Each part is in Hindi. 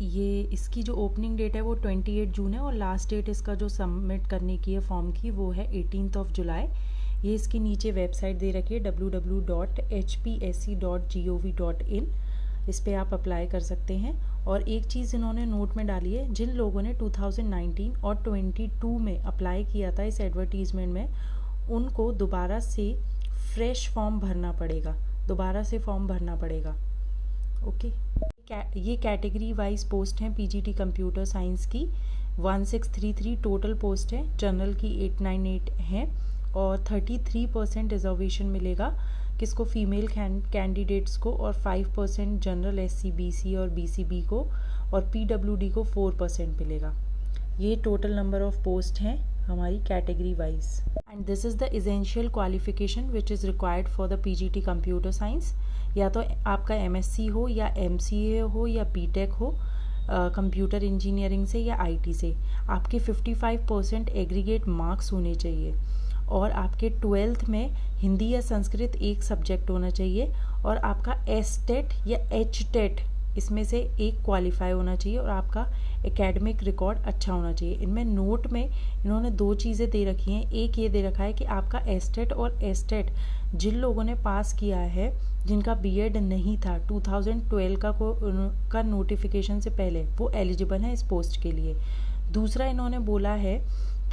ये इसकी जो ओपनिंग डेट है वो 28 जून है और लास्ट डेट इसका जो सबमिट करने की है फॉर्म की वो है 18 जुलाई। ये इसकी नीचे वेबसाइट दे रखी है www.hpsc.gov.in। इस पे आप अप्लाई कर सकते हैं। और एक चीज़ इन्होंने नोट में डाली है, जिन लोगों ने 2019 और 22 में अप्लाई किया था इस एडवर्टीज़मेंट में, उनको दोबारा से फ्रेश फॉर्म भरना पड़ेगा, ओके। ये कैटेगरी वाइज पोस्ट हैं पीजीटी कंप्यूटर साइंस की 1633 टोटल पोस्ट है, जनरल की 898 हैं और 33% रिजर्वेशन मिलेगा किसको, फीमेल कैंडिडेट्स को, और 5% जनरल एससी बीसी और बीसीबी को, और पीडब्ल्यूडी को 4% मिलेगा। ये टोटल नंबर ऑफ पोस्ट हैं हमारी category wise. And this is the essential qualification which is required for the PGT computer science. या तो आपका एमएससी हो या एमसीए हो या बीटेक हो कंप्यूटर इंजीनियरिंग से या आईटी से, आपके 55% एग्रीगेट मार्क्स होने चाहिए और आपके 12th में हिंदी या संस्कृत एक सब्जेक्ट होना चाहिए और आपका एसटेट या एचटेट इसमें से एक क्वालिफाई होना चाहिए और आपका एकेडमिक रिकॉर्ड अच्छा होना चाहिए। इनमें नोट में इन्होंने दो चीज़ें दे रखी हैं। एक ये दे रखा है कि आपका एसटेट और एसटेट जिन लोगों ने पास किया है, जिनका बीएड नहीं था 2012 का नोटिफिकेशन से पहले, वो एलिजिबल हैं इस पोस्ट के लिए। दूसरा इन्होंने बोला है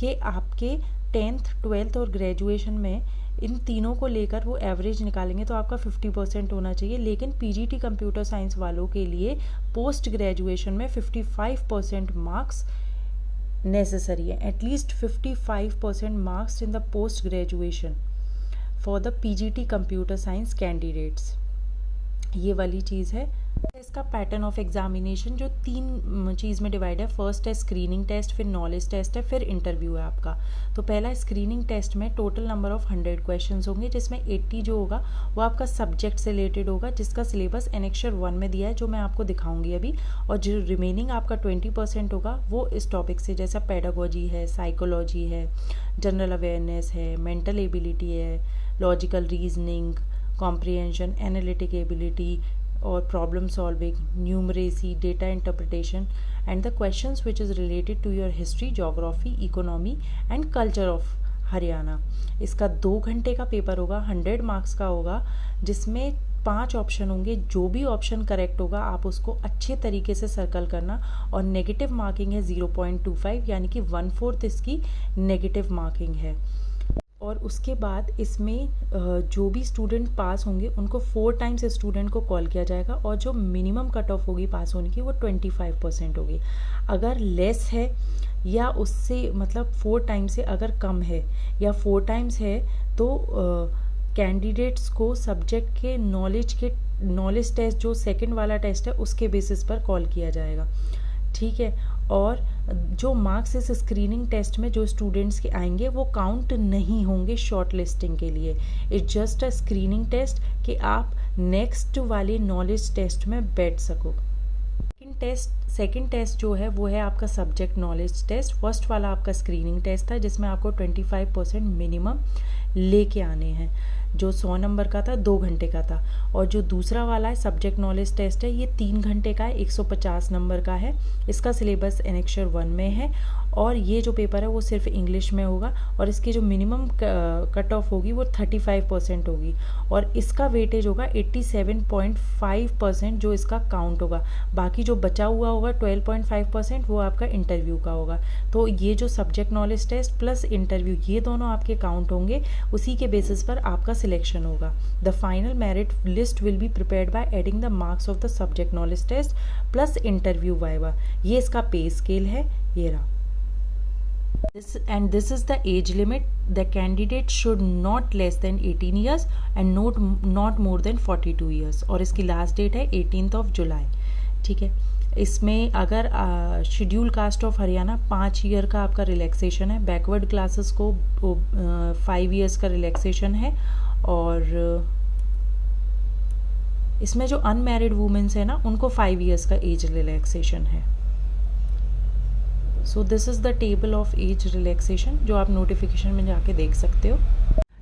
कि आपके 10th 12th और ग्रेजुएशन में इन तीनों को लेकर वो एवरेज निकालेंगे तो आपका 50% होना चाहिए, लेकिन पीजीटी कंप्यूटर साइंस वालों के लिए पोस्ट ग्रेजुएशन में 55% मार्क्स नेसेसरी है, at least 55% marks in the post graduation for the PGT computer science candidates. ये वाली चीज़ है। इसका पैटर्न ऑफ एग्जामिनेशन जो 3 चीज़ में डिवाइड है, फर्स्ट है स्क्रीनिंग टेस्ट, फिर नॉलेज टेस्ट है, फिर इंटरव्यू है आपका। तो पहला स्क्रीनिंग टेस्ट में टोटल नंबर ऑफ 100 क्वेश्चंस होंगे, जिसमें 80 जो होगा वो आपका सब्जेक्ट से रिलेटेड होगा, जिसका सिलेबस एनेक्चर 1 में दिया है जो मैं आपको दिखाऊंगी अभी। और जो रिमेनिंग आपका 20% होगा वो इस टॉपिक से, जैसा पेडागोजी है, साइकोलॉजी है, जनरल अवेयरनेस है, मेंटल एबिलिटी है, logical reasoning, comprehension, analytic ability और problem solving, numeracy, data interpretation and the questions which is related to your history, geography, economy and culture of Haryana. इसका 2 घंटे का पेपर होगा, 100 मार्क्स का होगा, जिसमें 5 ऑप्शन होंगे। जो भी ऑप्शन करेक्ट होगा आप उसको अच्छे तरीके से सर्कल करना, और नेगेटिव मार्किंग है 0.25, यानी कि 1/4 इसकी नेगेटिव मार्किंग है। और उसके बाद इसमें जो भी स्टूडेंट पास होंगे उनको 4 टाइम्स स्टूडेंट को कॉल किया जाएगा, और जो मिनिमम कट ऑफ होगी पास होने की वो 25% होगी। अगर लेस है या उससे मतलब 4 टाइम्स से अगर कम है या 4 टाइम्स है तो कैंडिडेट्स को सब्जेक्ट के नॉलेज टेस्ट जो सेकंड वाला टेस्ट है उसके बेसिस पर कॉल किया जाएगा, ठीक है। और जो मार्क्स इस स्क्रीनिंग टेस्ट में जो स्टूडेंट्स के आएंगे वो काउंट नहीं होंगे शॉर्ट लिस्टिंग के लिए। It's just a screening test कि आप नेक्स्ट वाले नॉलेज टेस्ट में बैठ सको। सेकंड टेस्ट जो है वो है आपका सब्जेक्ट नॉलेज टेस्ट। फर्स्ट वाला आपका स्क्रीनिंग टेस्ट था जिसमें आपको 25% मिनिमम लेके आने हैं, जो 100 नंबर का था, 2 घंटे का था। और जो दूसरा वाला है सब्जेक्ट नॉलेज टेस्ट है, ये 3 घंटे का है, 150 नंबर का है। इसका सिलेबस एनेक्चर 1 में है और ये जो पेपर है वो सिर्फ इंग्लिश में होगा, और इसकी जो मिनिमम कट ऑफ होगी वो 35% होगी, और इसका वेटेज होगा 87.5% जो इसका काउंट होगा। बाकी जो बचा हुआ होगा 12.5% वो आपका इंटरव्यू का होगा। तो ये जो subject knowledge test plus interview ये दोनों आपके काउंट होंगे, उसी के बेसिस पर आपका सिलेक्शन होगा। The final merit list will be prepared by adding the marks of the subject knowledge test plus interview viva. ये इसका पे स्केल है, ये रहा। This is the age limit. The candidate should not less than 18 years and not more than 42 years. और इसकी लास्ट डेट है 18 जुलाई, ठीक है। इसमें अगर schedule caste of Haryana 5 year का आपका रिलैक्सेशन है, बैकवर्ड क्लासेस को 5 ईयर्स का रिलैक्सेशन है, और इसमें जो अनमैरिड वुमेन्स है ना उनको 5 ईयर्स का एज रिलैक्सेशन है। So this is the table of age relaxation जो आप नोटिफिकेशन में जाके देख सकते हो।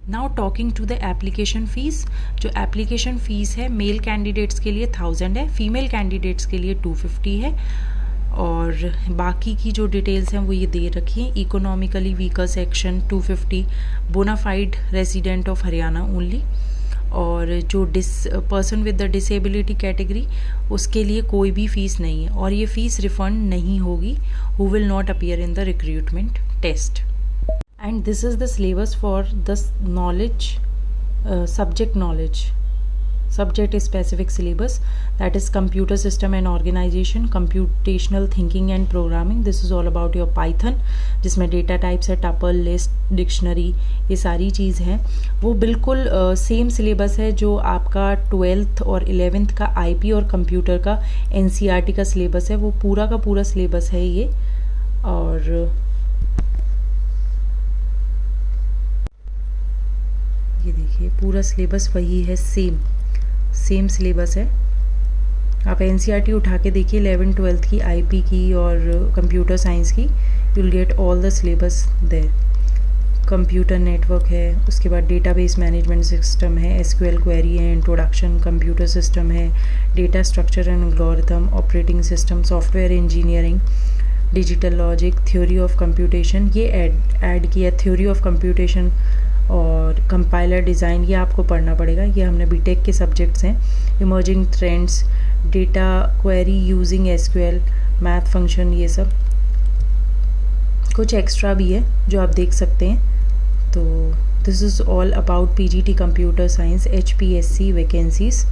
Now talking to the application fees. जो एप्लीकेशन फ़ीस है मेल कैंडिडेट्स के लिए 1000 है, फीमेल कैंडिडेट्स के लिए 250 है। और बाकी की जो डिटेल्स हैं वो ये दे रखी हैं। Economically weaker section 250, bonafide resident of Haryana only, और जो person with the disability category उसके लिए कोई भी फ़ीस नहीं है, और ये फ़ीस रिफ़ंड नहीं होगी, who will not appear in the recruitment test. And this is the syllabus for the knowledge, subject knowledge, subject specific syllabus, that is computer system and organization, computational thinking and programming. This is all about your Python, जिसमें data types है, tuple, list, dictionary, ये सारी चीज़ हैं। वो बिल्कुल सेम सिलेबस है जो आपका 12th और 11th का IP और कंप्यूटर का NCERT का सिलेबस है, वो पूरा का पूरा सिलेबस है ये। और ये देखिए पूरा सिलेबस वही है, सेम सिलेबस है। आप NCERT उठा के देखिए 11th 12th की, IP की और कंप्यूटर साइंस की, you will get all the syllabus there. Computer network है, उसके बाद डेटाबेस मैनेजमेंट सिस्टम है, SQL क्वेरी है, इंट्रोडक्शन, कंप्यूटर सिस्टम है, data structure and algorithm, operating system, software engineering, digital logic, theory of computation, ये ऐड किया, थ्योरी ऑफ कंप्यूटेशन और कंपाइलर डिज़ाइन, ये आपको पढ़ना पड़ेगा, ये हमने बीटेक के सब्जेक्ट्स हैं। Emerging trends, data query using SQL, math function, ये सब कुछ एक्स्ट्रा भी है जो आप देख सकते हैं। तो this is all about PGT computer science HPSC vacancies.